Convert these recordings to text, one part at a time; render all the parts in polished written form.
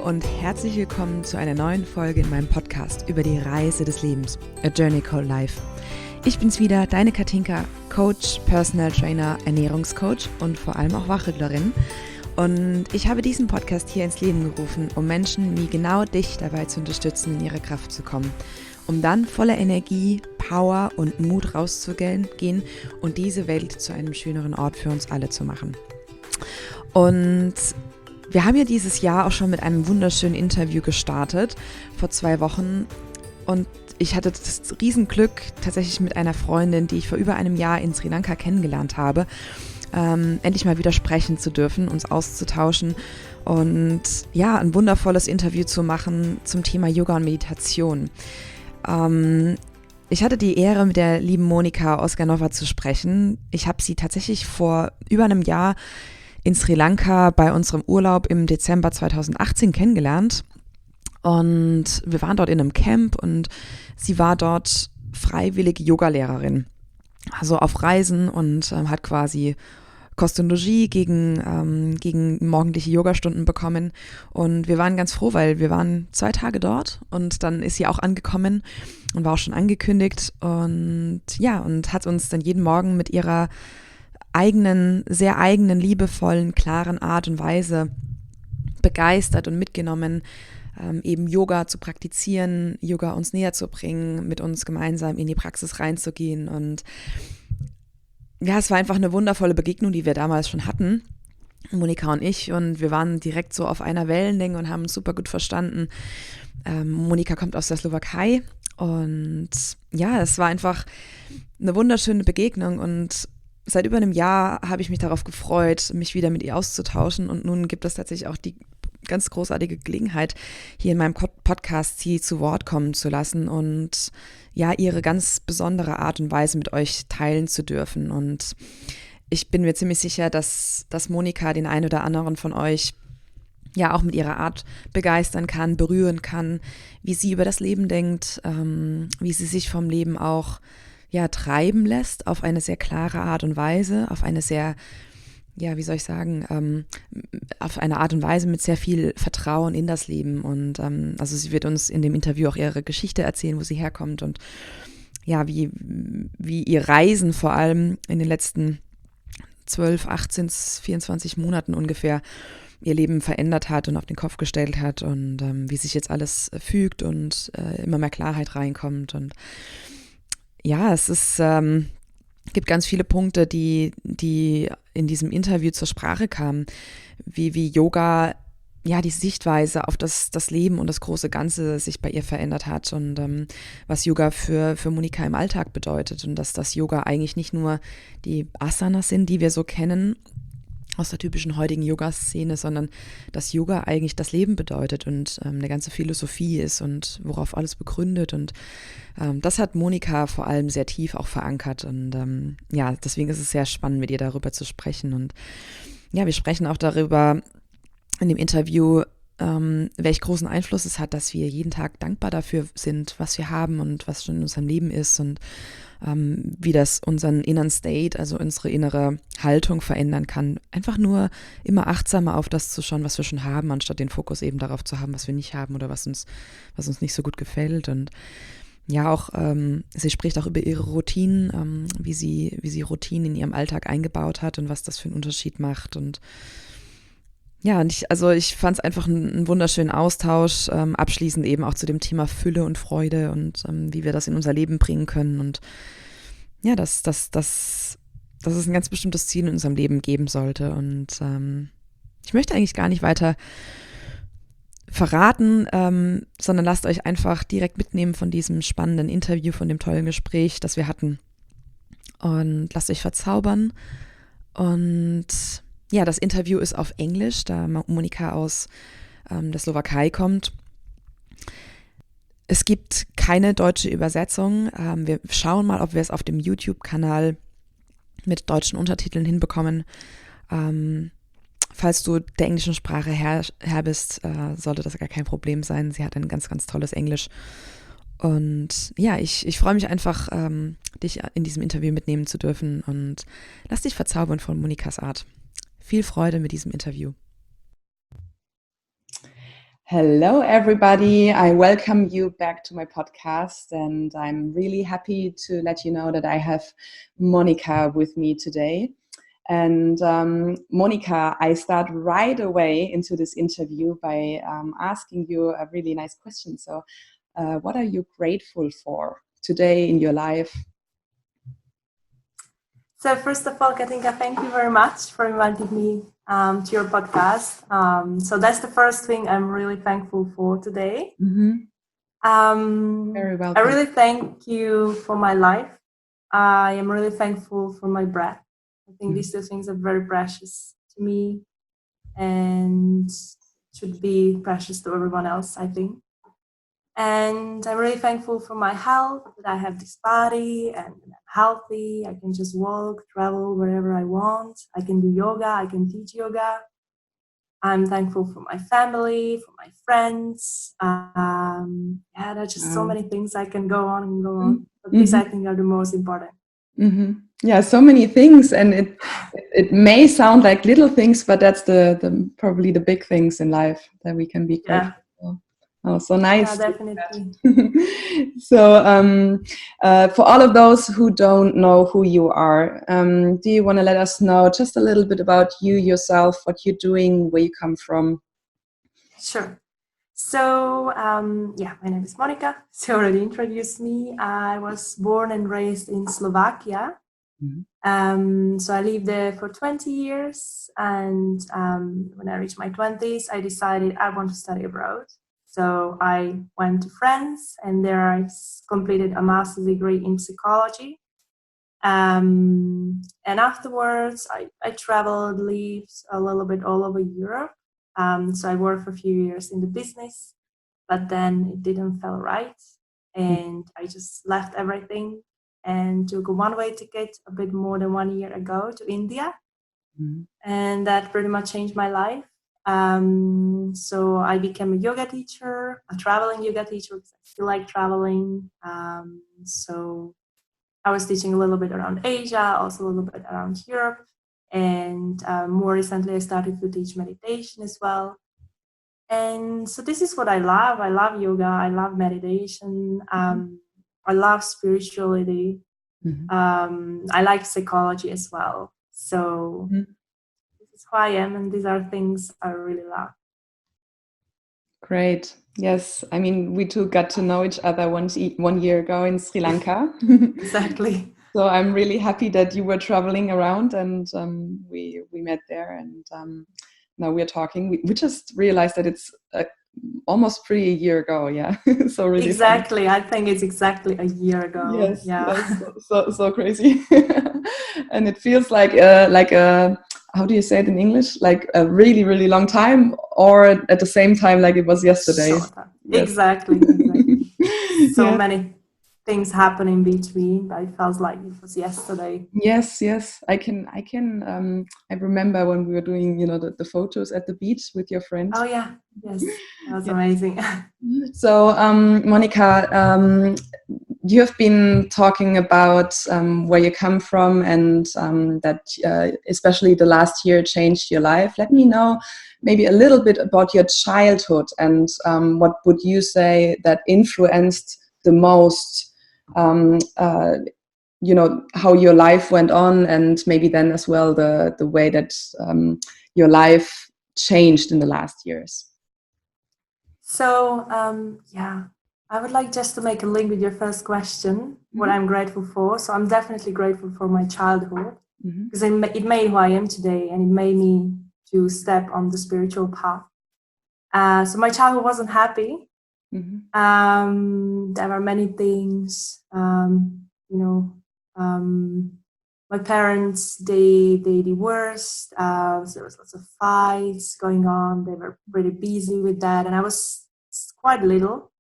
und herzlich willkommen zu einer neuen Folge in meinem Podcast über die Reise des Lebens, A Journey Called Life. Ich bin's wieder, deine Katinka, Coach, Personal Trainer, Ernährungscoach und vor allem auch Wachrüttlerin. Und ich habe diesen Podcast hier ins Leben gerufen, um Menschen wie genau dich dabei zu unterstützen, in ihre Kraft zu kommen, um dann voller Energie, Power und Mut rauszugehen und diese Welt zu einem schöneren Ort für uns alle zu machen. Und wir haben ja dieses Jahr auch schon mit einem wunderschönen Interview gestartet, vor 2 Wochen. Und ich hatte das Riesenglück, tatsächlich mit einer Freundin, die ich vor über einem Jahr in Sri Lanka kennengelernt habe, endlich mal wieder sprechen zu dürfen, uns auszutauschen und ja, ein wundervolles Interview zu machen zum Thema Yoga und Meditation. Ich hatte die Ehre, mit der lieben Monika Odzganova zu sprechen. Ich habe sie tatsächlich vor über einem Jahr in Sri Lanka bei unserem Urlaub im Dezember 2018 kennengelernt. Und wir waren dort in einem Camp und sie war dort freiwillige Yogalehrerin. Also auf Reisen und hat quasi Kost und Logis gegen morgendliche Yogastunden bekommen. Und wir waren ganz froh, weil wir waren 2 Tage dort und dann ist sie auch angekommen und war auch schon angekündigt. Und ja, und hat uns dann jeden Morgen mit ihrer sehr eigenen, liebevollen, klaren Art und Weise begeistert und mitgenommen, eben Yoga zu praktizieren, Yoga uns näher zu bringen, mit uns gemeinsam in die Praxis reinzugehen. Und ja, es war einfach eine wundervolle Begegnung, die wir damals schon hatten, Monika und ich. Und wir waren direkt so auf einer Wellenlänge und haben uns super gut verstanden. Monika kommt aus der Slowakei und ja, es war einfach eine wunderschöne Begegnung und seit über einem Jahr habe ich mich darauf gefreut, mich wieder mit ihr auszutauschen und nun gibt es tatsächlich auch die ganz großartige Gelegenheit, hier in meinem Podcast sie zu Wort kommen zu lassen und ja, ihre ganz besondere Art und Weise mit euch teilen zu dürfen. Und ich bin mir ziemlich sicher, dass Monika den einen oder anderen von euch ja auch mit ihrer Art begeistern kann, berühren kann, wie sie über das Leben denkt, wie sie sich vom Leben auch ja, treiben lässt auf eine sehr klare Art und Weise, auf eine sehr, ja, wie soll ich sagen, auf eine Art und Weise mit sehr viel Vertrauen in das Leben. Und also sie wird uns in dem Interview auch ihre Geschichte erzählen, wo sie herkommt und ja, wie ihr Reisen vor allem in den letzten 12, 18, 24 Monaten ungefähr ihr Leben verändert hat und auf den Kopf gestellt hat und wie sich jetzt alles fügt und immer mehr Klarheit reinkommt. Und ja, es gibt ganz viele Punkte, die in diesem Interview zur Sprache kamen, wie Yoga, ja, die Sichtweise auf das Leben und das große Ganze sich bei ihr verändert hat und was Yoga für Monika im Alltag bedeutet und dass das Yoga eigentlich nicht nur die Asanas sind, die wir so kennen aus der typischen heutigen Yoga-Szene, sondern dass Yoga eigentlich das Leben bedeutet und eine ganze Philosophie ist und worauf alles begründet und das hat Monika vor allem sehr tief auch verankert und ja, deswegen ist es sehr spannend, mit ihr darüber zu sprechen und ja, wir sprechen auch darüber in dem Interview, welch großen Einfluss es hat, dass wir jeden Tag dankbar dafür sind, was wir haben und was schon in unserem Leben ist und wie das unseren inneren State, also unsere innere Haltung verändern kann. Einfach nur immer achtsamer auf das zu schauen, was wir schon haben, anstatt den Fokus eben darauf zu haben, was wir nicht haben oder was uns nicht so gut gefällt. Und ja, auch sie spricht auch über ihre Routinen, wie sie Routinen in ihrem Alltag eingebaut hat und was das für einen Unterschied macht. Und ja, und ich fand es einfach einen wunderschönen Austausch, abschließend eben auch zu dem Thema Fülle und Freude und wie wir das in unser Leben bringen können und ja, dass es ein ganz bestimmtes Ziel in unserem Leben geben sollte und ich möchte eigentlich gar nicht weiter verraten, sondern lasst euch einfach direkt mitnehmen von diesem spannenden Interview, von dem tollen Gespräch, das wir hatten und lasst euch verzaubern und ja, das Interview ist auf Englisch, da Monika aus der Slowakei kommt. Es gibt keine deutsche Übersetzung. Wir schauen mal, ob wir es auf dem YouTube-Kanal mit deutschen Untertiteln hinbekommen. Falls du der englischen Sprache her bist, sollte das gar kein Problem sein. Sie hat ein ganz, ganz tolles Englisch. Und ja, ich freue mich einfach, dich in diesem Interview mitnehmen zu dürfen und lass dich verzaubern von Monikas Art. Viel Freude mit diesem Interview. Hello, everybody. I welcome you back to my podcast, and I'm really happy to let you know that I have Monika with me today. And Monika, I start right away into this interview by asking you a really nice question. So, what are you grateful for today in your life? So first of all, Katinka, thank you very much for inviting me to your podcast. So that's the first thing I'm really thankful for today. Very I welcome. really thank you for my life. I am really thankful for my breath. I think these two things are very precious to me and should be precious to everyone else, I think. And I'm really thankful for my health, that I have this body and I'm healthy. I can just walk, travel wherever I want. I can do yoga, I can teach yoga. I'm thankful for my family, for my friends. There's just so many things I can go on and go on. But these, I think, are the most important. Yeah, so many things, and it may sound like little things, but that's the probably the big things in life that we can be grateful for. Oh, so nice. Yeah, definitely. So, for all of those who don't know who you are, do you want to let us know just a little bit about you yourself, what you're doing, where you come from? Sure. So, my name is Monika. She already introduced me. I was born and raised in Slovakia. So I lived there for 20 years. And when I reached my 20s, I decided I want to study abroad. So I went to France, and there I completed a master's degree in psychology. And afterwards, I traveled, lived a little bit all over Europe. So I worked for a few years in the business, but then it didn't feel right. And I just left everything and took a one-way ticket a bit more than 1 year ago to India. And that pretty much changed my life. So I became a yoga teacher, a traveling yoga teacher, because I still like traveling. So I was teaching a little bit around Asia, also a little bit around Europe. And more recently, I started to teach meditation as well. And so this is what I love. I love yoga. I love meditation. I love spirituality. I like psychology as well. So this is who I am, and these are things I really love. Great. Yes. I mean, we two got to know each other 1 year ago in Sri Lanka. Exactly. So I'm really happy that you were traveling around, and we met there, and now we're talking. We just realized that it's almost a year ago. Yeah. So really exactly. fun. I think it's exactly a year ago. Yes. Yeah. Yes. So crazy. And it feels like a, how do you say it in English? Like a really, really long time, or at the same time, like it was yesterday. Yes. Exactly. So Yeah. many things happen in between, but it feels like it was yesterday. Yes. I remember when we were doing, the photos at the beach with your friend. Oh yeah. Yes. That was amazing. So, Monika, you have been talking about where you come from, and that especially the last year changed your life. Let me know maybe a little bit about your childhood, and what would you say that influenced the most, how your life went on, and maybe then as well the way that your life changed in the last years. So, I would like just to make a link with your first question, what I'm grateful for. So I'm definitely grateful for my childhood, because it made who I am today, and it made me to step on the spiritual path. So my childhood wasn't happy. There were many things, my parents, they divorced. So there was lots of fights going on. They were pretty busy with that, and I was quite little.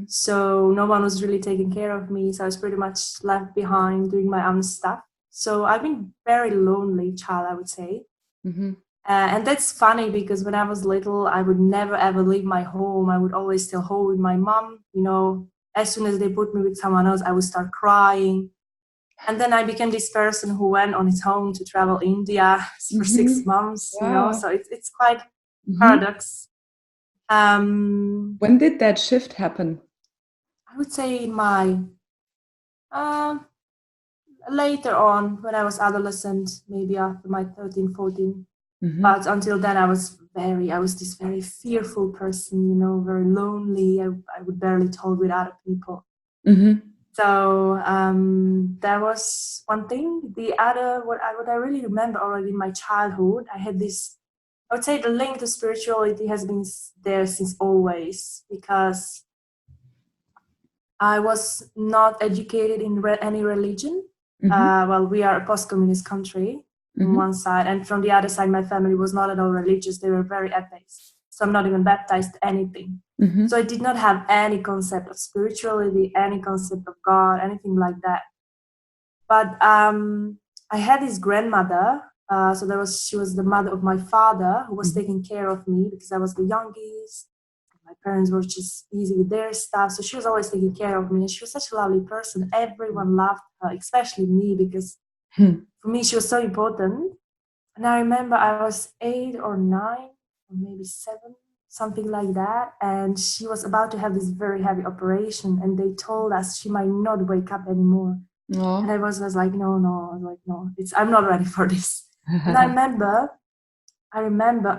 So no one was really taking care of me. So I was pretty much left behind doing my own stuff. So I've been very lonely child, I would say. And that's funny, because when I was little, I would never ever leave my home. I would always stay home with my mom. As soon as they put me with someone else, I would start crying. And then I became this person who went on his own to travel India for 6 months. Wow. So it's quite paradox. When did that shift happen? I would say in my later on, when I was adolescent, maybe after my 13, 14. Mm-hmm. But until then, I was this very fearful person, you know, very lonely. I would barely talk with other people. Mm-hmm. So that was one thing. The other, what I really remember already in my childhood, I had this, I would say the link to spirituality has been there since always, because I was not educated in any religion. Mm-hmm. Well, we are a post-communist country on one side, and from the other side, my family was not at all religious. They were very atheist. So I'm not even baptized, anything. Mm-hmm. So I did not have any concept of spirituality, any concept of God, anything like that. But I had this grandmother. So she was the mother of my father, who was taking care of me because I was the youngest. My parents were just busy with their stuff. So she was always taking care of me. And she was such a lovely person. Everyone loved her, especially me, because for me, she was so important. And I remember I was 8 or 9, or maybe 7, something like that. And she was about to have this very heavy operation. And they told us she might not wake up anymore. Aww. And I was like, no. I was like, no, I'm not ready for this. And I remember I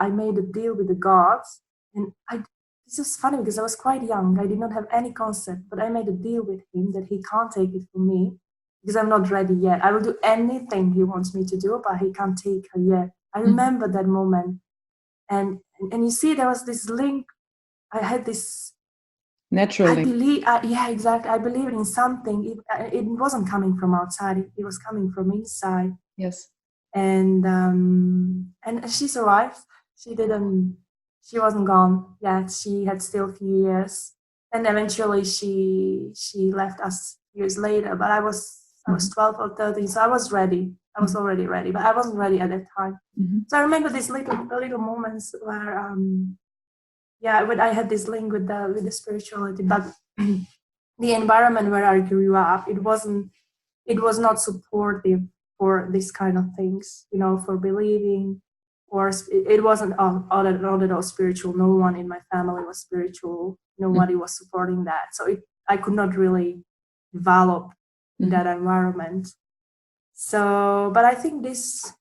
made a deal with the gods. And this was funny because I was quite young. I did not have any concept, but I made a deal with him that he can't take it from me because I'm not ready yet. I will do anything he wants me to do, but he can't take her yet. I remember that moment. And you see, there was this link. I had this... Naturally. I believe, yeah, exactly. I believed in something. It wasn't coming from outside. It was coming from inside. Yes. And she survived. She wasn't gone yet. She had still a few years, and eventually she left us years later. But I was 12 or 13, so I was ready. I was already ready, but I wasn't ready at that time. Mm-hmm. So I remember these little moments where when I had this link with the spirituality, but the environment where I grew up, it was not supportive for this kind of things, you know, for believing, or it wasn't not at all spiritual. No one in my family was spiritual. Nobody was supporting that. So I could not really develop in that environment. So, but I think these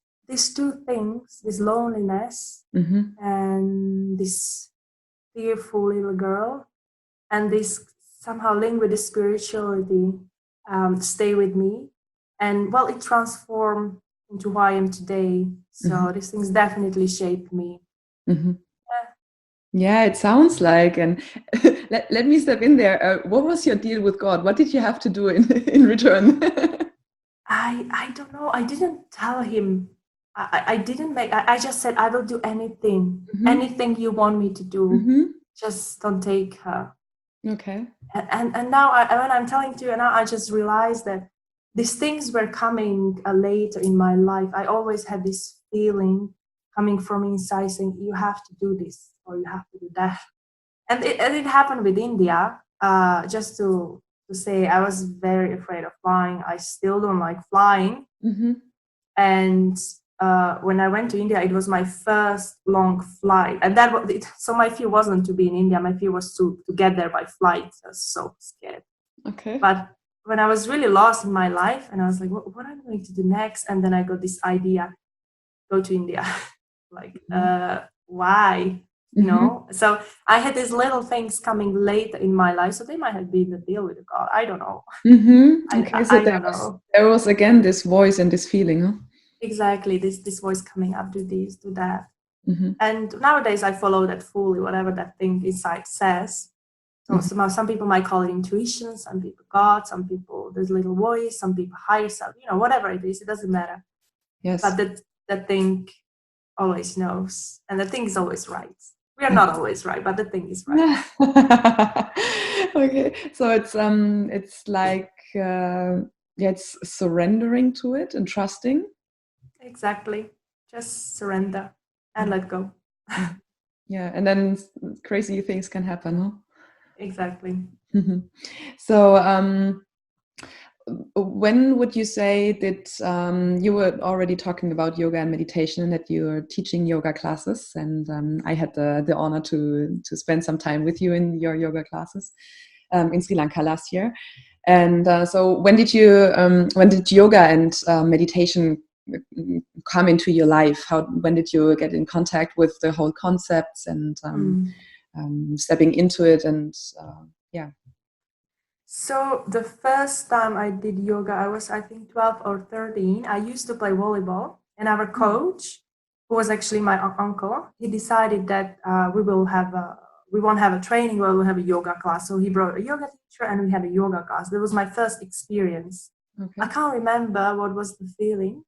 two things, this loneliness and this fearful little girl, and this somehow link with the spirituality, stay with me. And well, it transformed into who I am today. So these things definitely shaped me. Mm-hmm. Yeah, it sounds like. And let me step in there. What was your deal with God? What did you have to do in return? I don't know. I didn't tell him. I just said, I will do anything. Anything you want me to do. Just don't take her. Okay. And now when I'm telling to you, now I just realized that these things were coming later in my life. I always had this feeling coming from inside saying, you have to do this or you have to do that. And it happened with India. Just to say, I was very afraid of flying. I still don't like flying. And when I went to India, it was my first long flight. And so my fear wasn't to be in India. My fear was to get there by flight. I was so scared. Okay. But when I was really lost in my life, and I was like, what am I going to do next? And then I got this idea, go to India. Like, why? You know? So I had these little things coming later in my life. So they might have been the deal with God. I don't know. Okay, so there was again this voice and this feeling, huh? Exactly, this voice coming up, do this, do that. And nowadays I follow that fully, whatever that thing inside says. So some people might call it intuition, some people God, some people this little voice, some people higher self, whatever it is, it doesn't matter. Yes. But that thing always knows, and the thing is always right. We are not always right, but the thing is right. Okay, so it's like it's surrendering to it and trusting. Exactly, just surrender and let go. Yeah, and then crazy things can happen, huh? Exactly. So when would you say that you were already talking about yoga and meditation, and that you're teaching yoga classes? And I had the honor to spend some time with you in your yoga classes in Sri Lanka last year. And so when did yoga and meditation come into your life? When did you get in contact with the whole concepts and stepping into it? And yeah. So the first time I did yoga, I was, I think, 12 or 13. I used to play volleyball, and our coach, who was actually my uncle, he decided that we won't have a training, we'll have a yoga class. So he brought a yoga teacher and we had a yoga class. That was my first experience. Okay. I can't remember what was the feeling,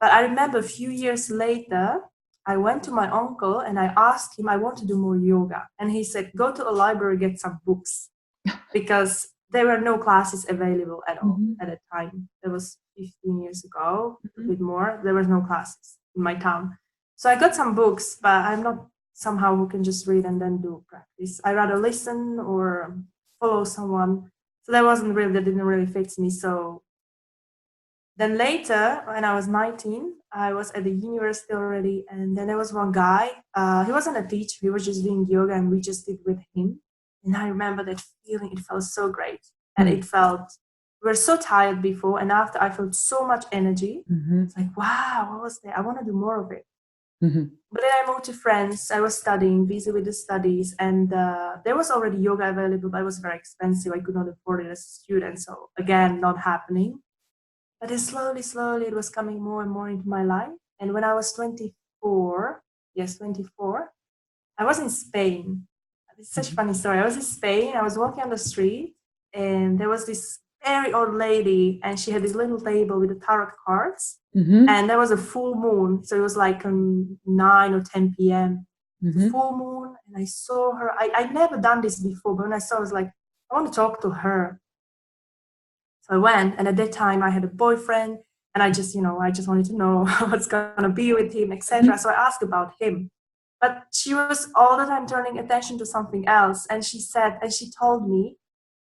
but I remember a few years later, I went to my uncle and I asked him, I want to do more yoga. And he said, go to a library, get some books. Because there were no classes available at all at the time. That was 15 years ago, a bit more. There was no classes in my town. So I got some books, but I'm not somehow who can just read and then do practice. I rather listen or follow someone. So that didn't really fit me. So then later, when I was 19, I was at the university already. And then there was one guy, he wasn't a teacher, he was just doing yoga and we just did with him. And I remember that feeling, it felt so great. And we were so tired before, and after I felt so much energy. It's like, wow, what was that? I want to do more of it. But then I moved to France. I was studying, busy with the studies, and there was already yoga available, but it was very expensive. I could not afford it as a student. So again, not happening. But then slowly, it was coming more and more into my life. And when I was 24, I was in Spain. It's such a funny story. I was in Spain. I was walking on the street, and there was this very old lady, and she had this little table with the tarot cards, and there was a full moon. So it was like 9 or 10 p.m. Full moon, and I saw her. I'd never done this before, but when I saw, I was like, I want to talk to her. So I went, and at that time I had a boyfriend, and I just wanted to know what's gonna be with him, etc. So I asked about him. But she was all the time turning attention to something else. And she told me,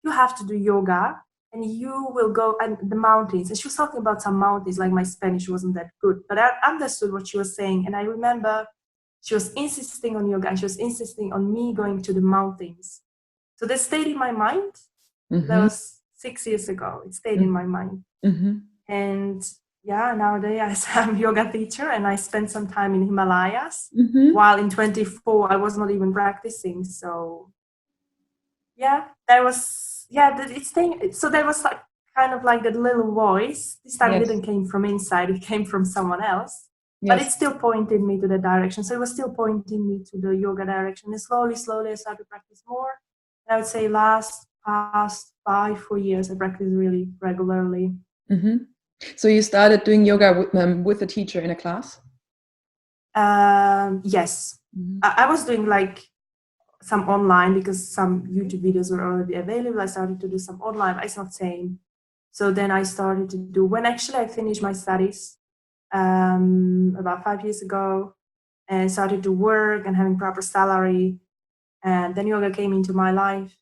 you have to do yoga and you will go and the mountains. And she was talking about some mountains, like my Spanish wasn't that good. But I understood what she was saying. And I remember she was insisting on yoga and she was insisting on me going to the mountains. So that stayed in my mind. That was 6 years ago. It stayed in my mind. And yeah, nowadays I'm a yoga teacher and I spent some time in Himalayas. While in 24, I was not even practicing. So yeah, so there was like kind of like that little voice. This time it didn't came from inside, it came from someone else. But it still pointed me to the direction. So it was still pointing me to the yoga direction. And slowly, I started to practice more. And I would say past 4 years, I practice really regularly. So you started doing yoga with a teacher in a class? Yes. I was doing like some online because some YouTube videos were already available. I started to do some online, but it's not same. So then I started to do, when actually I finished my studies about 5 years ago and started to work and having proper salary. And then yoga came into my life.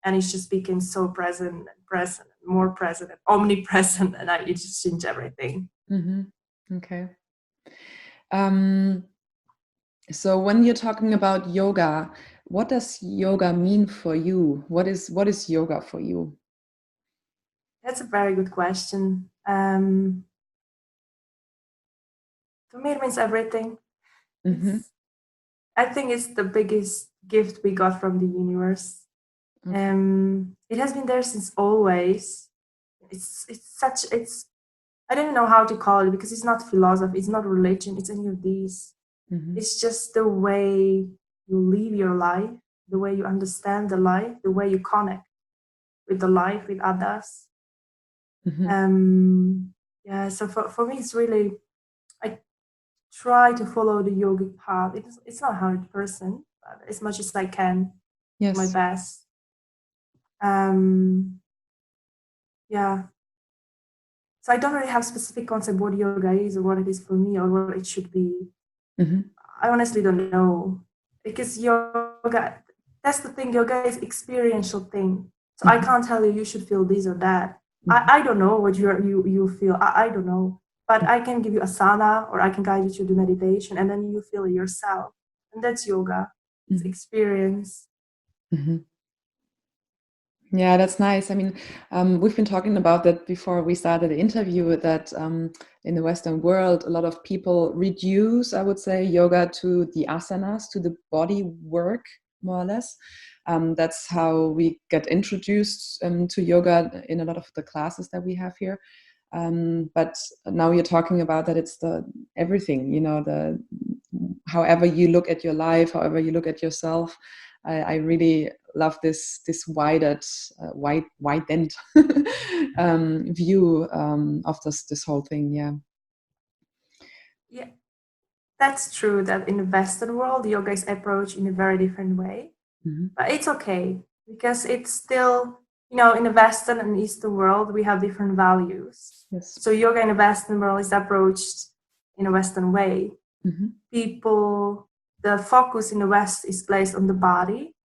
And it just became so present, more present, and omnipresent, and it just changed everything. Okay. So when you're talking about yoga, what does yoga mean for you? What is yoga for you? That's a very good question. For me, it means everything. I think it's the biggest gift we got from the universe. It has been there since always. I don't know how to call it because it's not philosophy, it's not religion, it's any of these. It's just the way you live your life, the way you understand the life, the way you connect with the life, with others. So for me, it's really, I try to follow the yogic path. It's not 100%, but as much as I can, my best. So I don't really have a specific concept what yoga is or what it is for me or what it should be. I honestly don't know, because yoga, that's the thing, yoga is experiential thing. So I can't tell you should feel this or that. I don't know what you feel. I don't know. But I can give you asana, or I can guide you to the meditation, and then you feel it yourself. And that's yoga. It's experience. Yeah, that's nice. I mean, we've been talking about that before we started the interview, that in the Western world, a lot of people reduce, I would say, yoga to the asanas, to the body work, more or less. That's how we get introduced to yoga in a lot of the classes that we have here. But now you're talking about that it's the everything, you know, the however you look at your life, however you look at yourself. I really love this widened view of this whole thing. Yeah, that's true. That in the Western world, yoga is approached in a very different way. But it's okay, because it's still, you know, in the Western and Eastern world, we have different values. Yes. So yoga in the Western world is approached in a Western way. The focus in the West is placed on the body.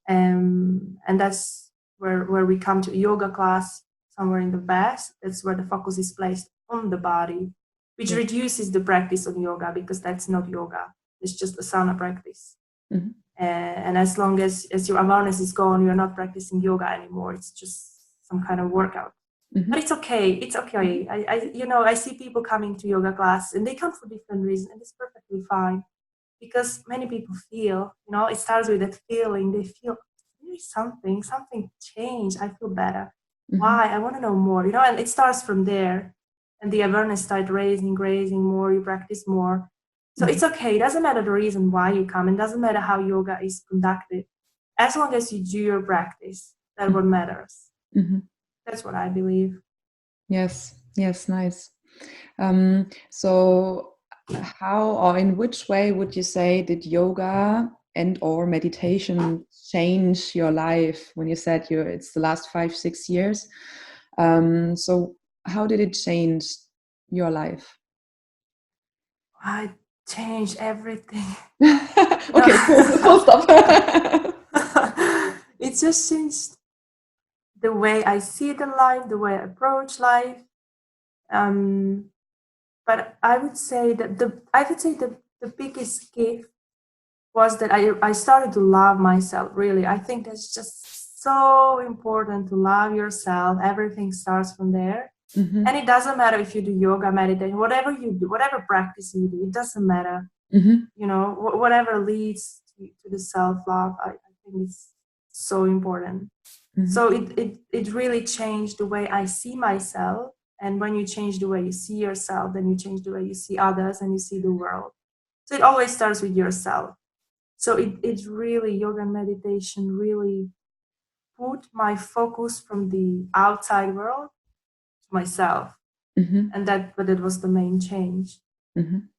And that's where we come to a yoga class somewhere in the West. That's where the focus is placed on the body, which reduces the practice of yoga, because that's not yoga. It's just a asana practice. And as long as your awareness is gone, you're not practicing yoga anymore. It's just some kind of workout. But it's okay. It's okay. I see people coming to yoga class, and they come for different reasons, and it's perfectly fine. Because many people feel, you know, it starts with that feeling. They feel there is something changed. I feel better. Why? I want to know more, you know, and it starts from there. And the awareness starts raising more, you practice more. So it's okay. It doesn't matter the reason why you come. It doesn't matter how yoga is conducted. As long as you do your practice, that's what matters. That's what I believe. Yes, nice. So how or in which way would you say did yoga and or meditation change your life when you said it's the last 5-6 years? So how did it change your life? I changed everything. Okay, full stop. It just changed the way I see the life, the way I approach life. But I would say that the biggest gift was that I started to love myself, really. I think that's just so important, to love yourself. Everything starts from there. And it doesn't matter if you do yoga, meditation, whatever you do, whatever practice you do, it doesn't matter. You know, whatever leads to the self-love, I think it's so important. So it really changed the way I see myself. And when you change the way you see yourself, then you change the way you see others and you see the world. So it always starts with yourself. So it really, yoga and meditation really put my focus from the outside world to myself. And that was the main change.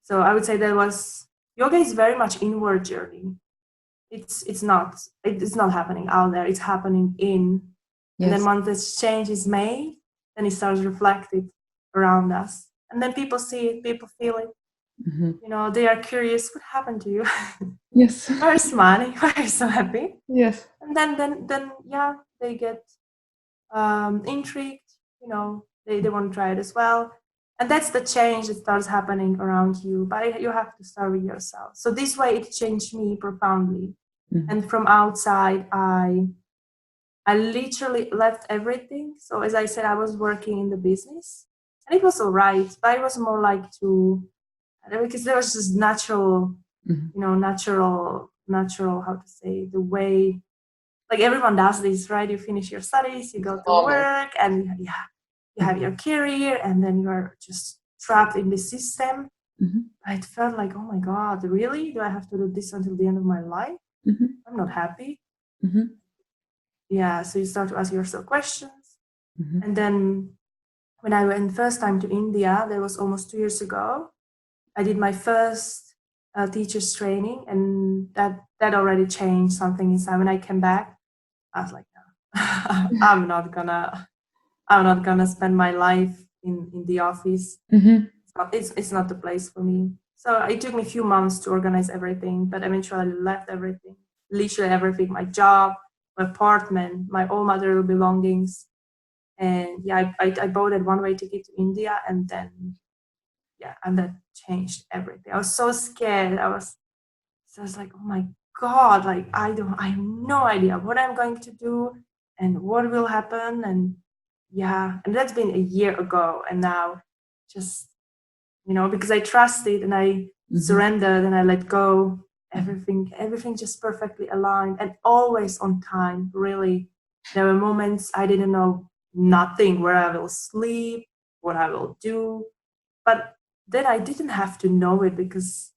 So I would say yoga is very much inward journey. It's not happening out there. It's happening in. Yes. And then once this change is made, then it starts reflected around us. And then people see it, people feel it. You know, they are curious, what happened to you? Yes. Why are you smiling? Why are you so happy? Yes. And then yeah, they get intrigued, you know, they want to try it as well. And that's the change that starts happening around you. But you have to start with yourself. So this way it changed me profoundly. And from outside, I literally left everything. So as I said, I was working in the business. And it was all right. But it was more like because there was just natural, you know, natural, how to say, the way, like everyone does this, right? You finish your studies, you go to work, and you have your career, and then you are just trapped in the system. It felt like, oh my God, really? Do I have to do this until the end of my life? I'm not happy. Yeah, so you start to ask yourself questions. And then when I went first time to India, that was almost 2 years ago, I did my first teacher's training, and that already changed something inside. When I came back, I was like, no, I'm not gonna spend my life in the office. It's not the place for me. So it took me a few months to organize everything, but eventually I left everything, literally everything, my job, apartment, my all material belongings. And yeah, I bought a one-way ticket to India, and then and that changed everything. I was so scared. So I was like, oh my God, like I have no idea what I'm going to do and what will happen. And that's been a year ago. And now just, because I trusted and I surrendered and I let go, everything just perfectly aligned and always on time. Really, there were moments I didn't know nothing, where I will sleep, what I will do, but then I didn't have to know it, because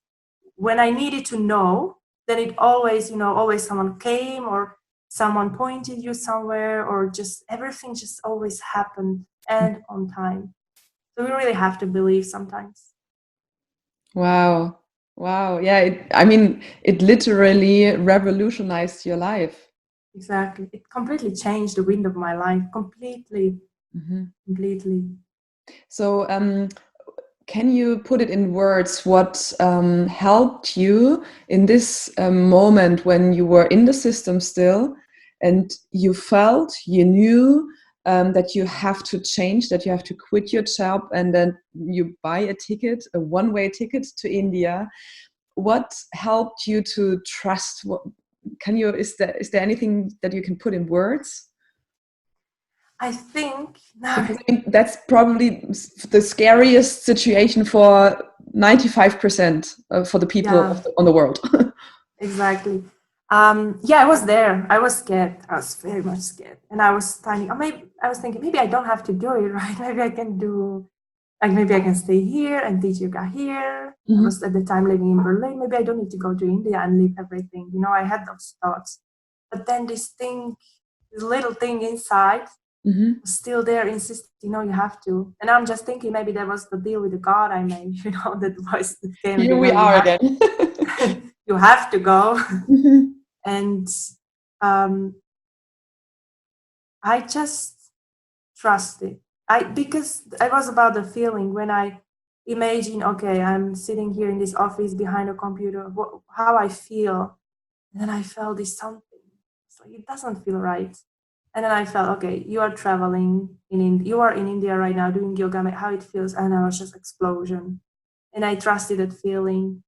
when I needed to know, then it always, always someone came or someone pointed you somewhere, or just everything just always happened and on time. So we really have to believe sometimes. Wow. Yeah. It literally revolutionized your life. Exactly. It completely changed the wind of my life. Completely. So, can you put it in words what helped you in this moment when you were in the system still, and you felt, you knew that you have to change, that you have to quit your job, and then you buy a one-way ticket to India? What helped you to trust? Is there anything that you can put in words? I think that's probably the scariest situation for 95% for the people on the world. Exactly. I was there. I was scared. I was very much scared, and I was thinking, maybe I don't have to do it, right? Maybe I can do, maybe I can stay here and teach yoga here. I was at the time living in Berlin. Maybe I don't need to go to India and leave everything. I had those thoughts, but then this little thing inside was still there, insisting, you have to. And I'm just thinking, maybe that was the deal with the God I made. That voice that came. Here we are again. You have to go. And I just trusted. Because I was about the feeling when I imagine, okay, I'm sitting here in this office behind a computer, how I feel. And then I felt this something. It's like, it doesn't feel right. And then I felt, okay, you are traveling you are in India right now doing yoga, how it feels. And I was just explosion. And I trusted that feeling.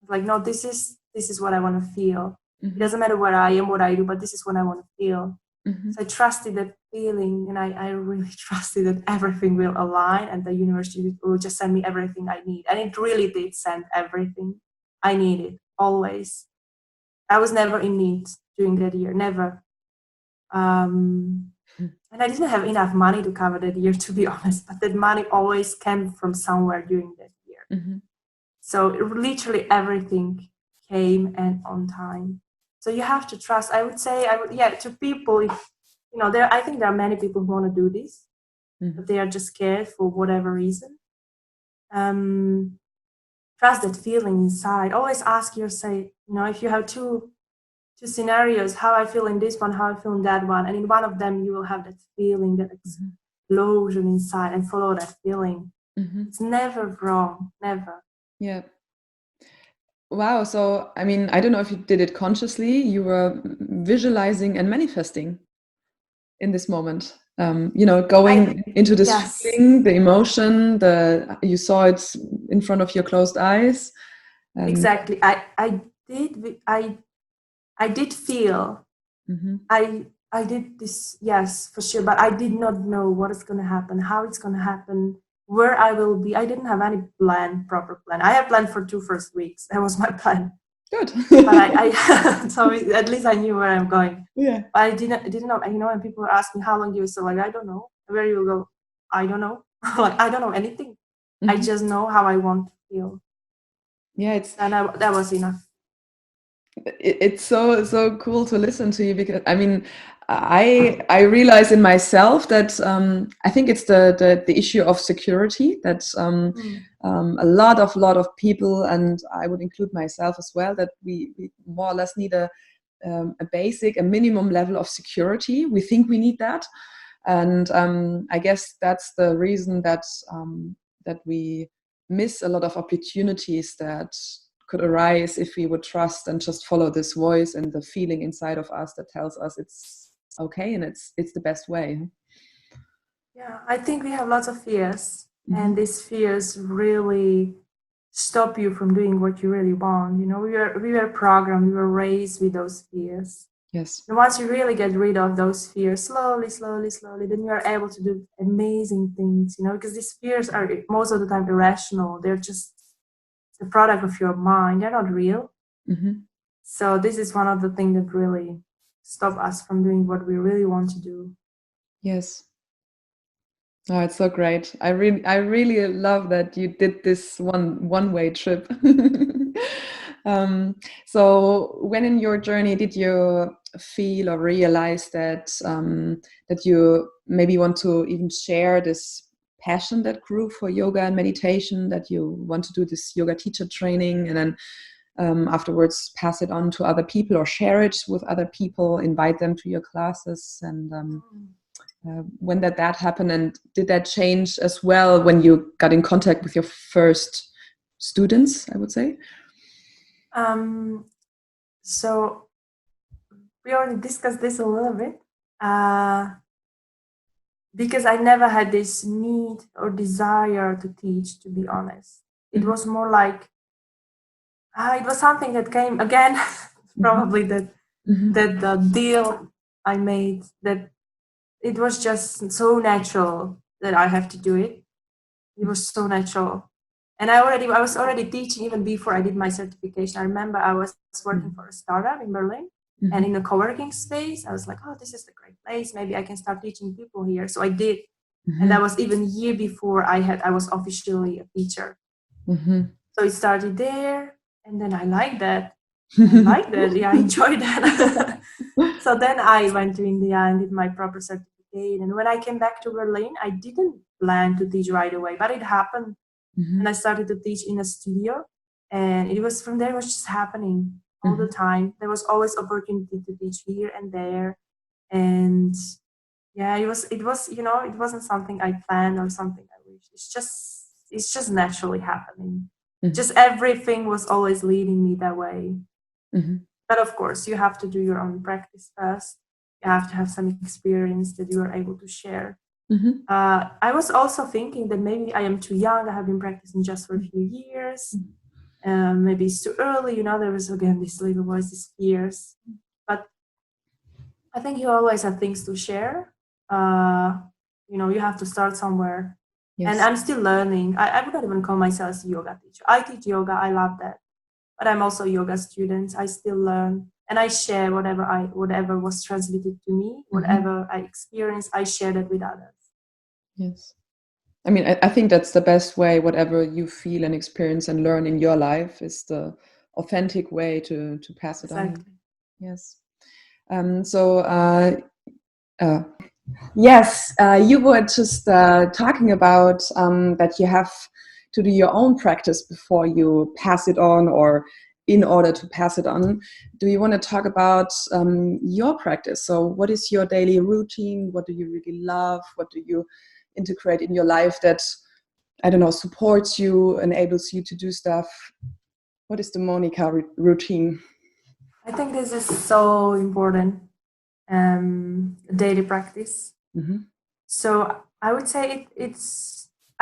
Like, no, this is what I want to feel. It doesn't matter where I am, what I do, but this is what I want to feel. So I trusted that feeling, and I really trusted that everything will align and the universe will just send me everything I need. And it really did send everything I needed, always. I was never in need during that year, never. And I didn't have enough money to cover that year, to be honest, but that money always came from somewhere during that year. So literally everything came and on time. So you have to trust. I would say, to people, if, I think there are many people who want to do this, but they are just scared for whatever reason. Trust that feeling inside. Always ask yourself, if you have two scenarios, how I feel in this one, how I feel in that one. And in one of them, you will have that feeling, that explosion inside, and follow that feeling. It's never wrong, never. Yeah. Wow. So, I don't know if you did it consciously. You were visualizing and manifesting in this moment. Going into this feeling, the emotion, you saw it in front of your closed eyes. Exactly. I did feel. I did this, yes, for sure. But I did not know what is going to happen, how it's going to happen, where I will be. I didn't have any proper plan. I had planned for 2 first weeks. That was my plan. Good. But I so at least I knew where I'm going. Yeah. But I didn't know. When people ask me how long you stay, I don't know. Where you will go, I don't know. I don't know anything. I just know how I want to feel. Yeah, that was enough. It's so cool to listen to you, because I realize in myself that I think it's the issue of security that a lot of people, and I would include myself as well, that we more or less need a minimum level of security. We think we need that, and I guess that's the reason that we miss a lot of opportunities that could arise if we would trust and just follow this voice and the feeling inside of us that tells us it's okay and it's the best way. Yeah, I think we have lots of fears, and these fears really stop you from doing what you really want. You know, we were programmed, we were raised with those fears. Yes. And once you really get rid of those fears, slowly, then you are able to do amazing things, you know, because these fears are most of the time irrational. They're just the product of your mind. They're not real. So this is one of the things that really stop us from doing what we really want to do. Yes. Oh, it's so great. I really love that you did this one-way trip. So when in your journey did you feel or realize that that you maybe want to even share this passion that grew for yoga and meditation, that you want to do this yoga teacher training and then afterwards pass it on to other people or share it with other people, invite them to your classes, and when did that happen, and did that change as well when you got in contact with your first students, I would say? So we already discussed this a little bit because I never had this need or desire to teach, to be honest. It was more like it was something that came again, probably that the deal I made, that it was just so natural that I have to do it. It was so natural. And I was already teaching even before I did my certification. I remember I was working for a startup in Berlin and in a co-working space. I was like, oh, this is a great place. Maybe I can start teaching people here. So I did. And that was even a year before I was officially a teacher. So it started there. And then I liked that. Yeah, I enjoyed that. So then I went to India and did my proper certificate. And when I came back to Berlin, I didn't plan to teach right away, but it happened. And I started to teach in a studio. And it was from there, it was just happening all the time. There was always opportunity to teach here and there. And yeah, it was, you know, it wasn't something I planned or something I wished. It's just naturally happening. Just everything was always leading me that way. But of course, you have to do your own practice first. You have to have some experience that you are able to share. I was also thinking that maybe I am too young. I have been practicing just for a few years. Maybe it's too early. You know, there was again this little voice, these fears. But I think you always have things to share. You know, you have to start somewhere. Yes. And I'm still learning. I would not even call myself a yoga teacher. I teach yoga. I love that. But I'm also a yoga student. I still learn. And I share whatever was transmitted to me, whatever I experienced, I share that with others. Yes. I mean, I think that's the best way. Whatever you feel and experience and learn in your life is the authentic way to pass it on. Yes. You were just talking about that you have to do your own practice before you pass it on, or in order to pass it on. Do you want to talk about your practice? So what is your daily routine? What do you really love? What do you integrate in your life that, I don't know, supports you, enables you to do stuff? What is the Monika routine? I think this is so important, daily practice. So I would say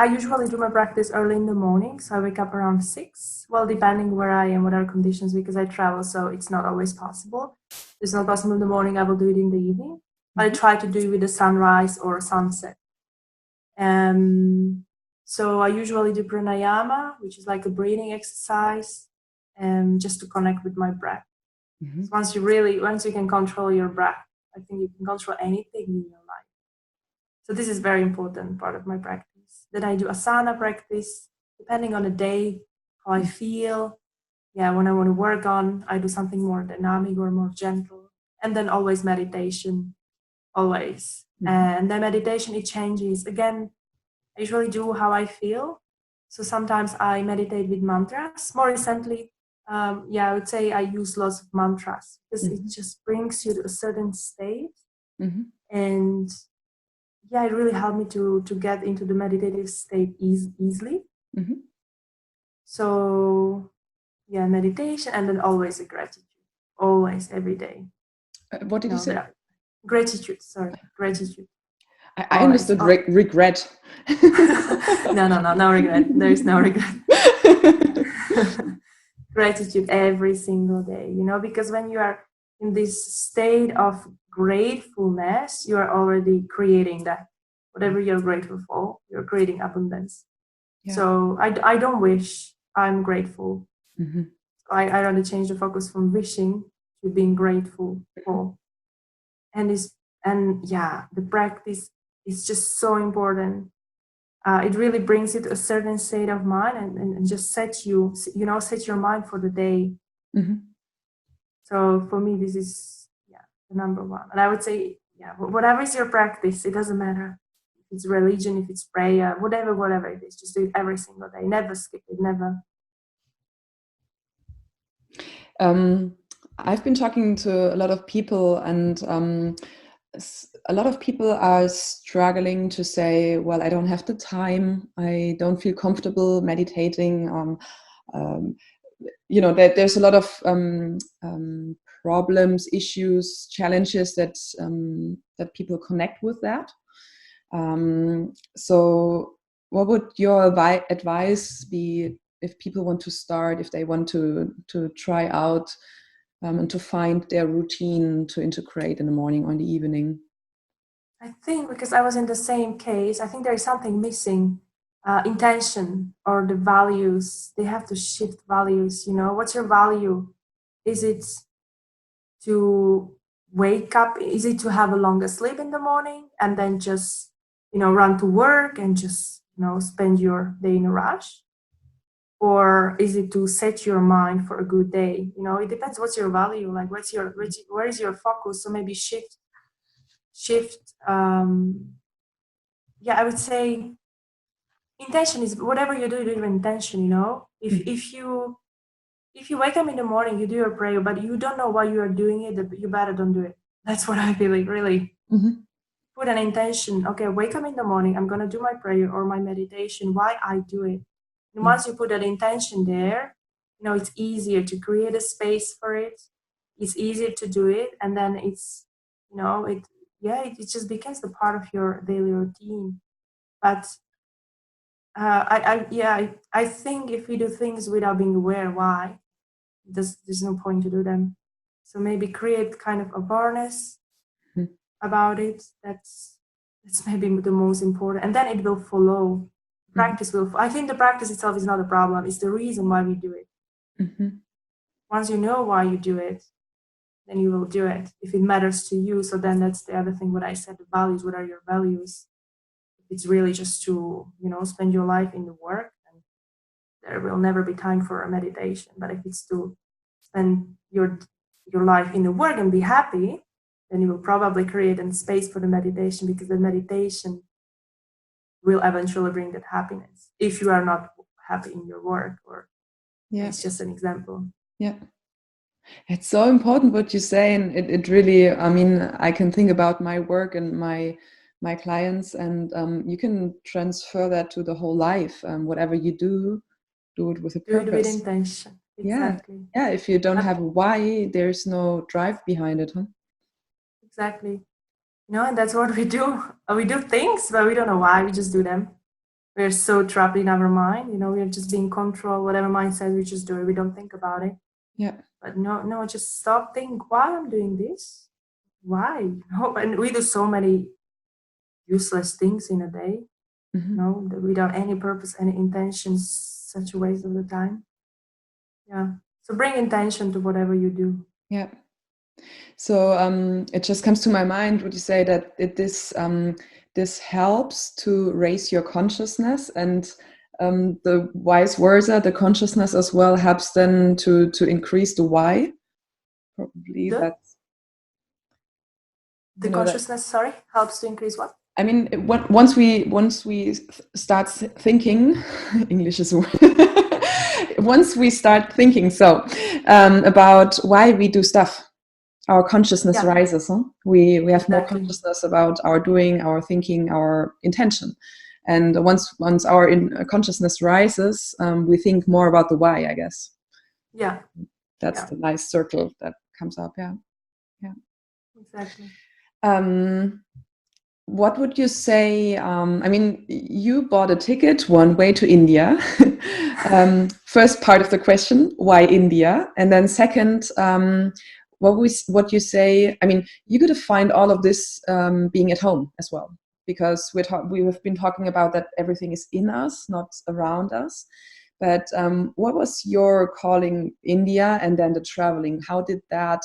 I usually do my practice early in the morning. So I wake up around 6, well, depending where I am, what are conditions, because I travel, so it's not always possible. It's not possible in the morning, I will do it in the evening. But I try to do it with the sunrise or sunset. So I usually do pranayama, which is like a breathing exercise, just to connect with my breath. So once you can control your breath, I think you can control anything in your life. So this is very important part of my practice. Then I do asana practice, depending on the day, how I feel. Yeah, when I want to work on, I do something more dynamic or more gentle. And then always meditation, always. And then meditation, it changes. Again, I usually do how I feel. So sometimes I meditate with mantras. More recently, I would say I use lots of mantras because it just brings you to a certain state. And yeah, it really helped me to get into the meditative state easily. So meditation, and then always a gratitude. Always, every day. What did you say? Gratitude. I understood regret. No regret. There is no regret. Gratitude every single day, because when you are in this state of gratefulness, you are already creating that. Whatever you're grateful for, you're creating abundance. Yeah. So I don't wish, I'm grateful. Mm-hmm. I rather change the focus from wishing to being grateful for. And the practice is just so important. It really brings you to a certain state of mind and just set your mind for the day. Mm-hmm. So for me, this is the number one. And I would say, whatever is your practice, it doesn't matter if it's religion, if it's prayer, whatever it is, just do it every single day. Never skip it, never. I've been talking to a lot of people, and a lot of people are struggling to say, well, I don't have the time, I don't feel comfortable meditating. There's a lot of problems, issues, challenges that people connect with that. So what would your advice be if people want to start, if they want to try out and to find their routine to integrate in the morning or in the evening? I think because I was in the same case, I think there is something missing. Intention or the values. They have to shift values. What's your value? Is it to wake up? Is it to have a longer sleep in the morning and then just, run to work and just, spend your day in a rush? Or is it to set your mind for a good day? It depends. What's your value? Like, where is your focus? So maybe shift. I would say intention is whatever you do with intention. If you wake up in the morning, you do your prayer, but you don't know why you are doing it, you better don't do it. That's what I feel like, really. Mm-hmm. Put an intention. Okay, wake up in the morning, I'm going to do my prayer or my meditation. Why I do it? And once you put that intention there, it's easier to create a space for it. It's easier to do it. And then it's, it just becomes the part of your daily routine. But I think if we do things without being aware why, there's no point to do them. So maybe create kind of awareness about it. That's maybe the most important. And then it will follow. Practice will. I think the practice itself is not a problem. It's the reason why we do it. Mm-hmm. Once you know why you do it, then you will do it if it matters to you. So then that's the other thing. What I said, the values. What are your values? It's really just to spend your life in the work, and there will never be time for a meditation. But if it's to spend your life in the work and be happy, then you will probably create a space for the meditation, because the meditation will eventually bring that happiness if you are not happy in your work. Or it's just an example. Yeah, it's so important what you say, and it really, I can think about my work and my clients, and you can transfer that to the whole life. Whatever you do it with a purpose. Do it with intention. Exactly. Yeah, if you don't have a why, there's no drive behind it, huh? Exactly. And that's what we do. We do things, but we don't know why. We just do them. We're so trapped in our mind. We're just being controlled. Whatever mind says, we just do it. We don't think about it. Yeah. But no, just stop, think, why I'm doing this? Why? And we do so many useless things in a day, without any purpose, any intentions, such a waste of the time. Yeah. So bring intention to whatever you do. Yeah. So it just comes to my mind, would you say that this helps to raise your consciousness, and the vice versa, the consciousness as well helps then to increase the why? Probably that's... The consciousness, helps to increase what? Once we start thinking, English is once we start thinking about why we do stuff, our consciousness rises. Huh? We have more consciousness about our doing, our thinking, our intention. And once our consciousness rises, we think more about the why, I guess. Yeah. That's the nice circle that comes up. Yeah. Exactly. What would you say? I mean, you bought a ticket one way to India. First part of the question, why India? And then second, what you say? I mean, you could find all of this being at home as well, because we have been talking about that everything is in us, not around us. But what was your calling India, and then the traveling? How did that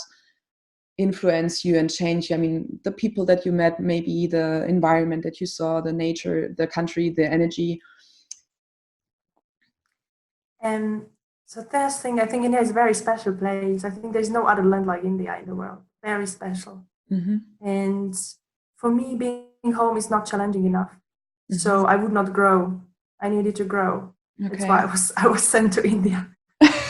influence you and change you? I mean, the people that you met, maybe the environment that you saw, the nature, the country, the energy. And so first thing, I think India is a very special place. I think there's no other land like India in the world. Very special. Mm-hmm. And for me, being home is not challenging enough. Mm-hmm. So I would not grow. I needed to grow. Okay. That's why I was sent to India.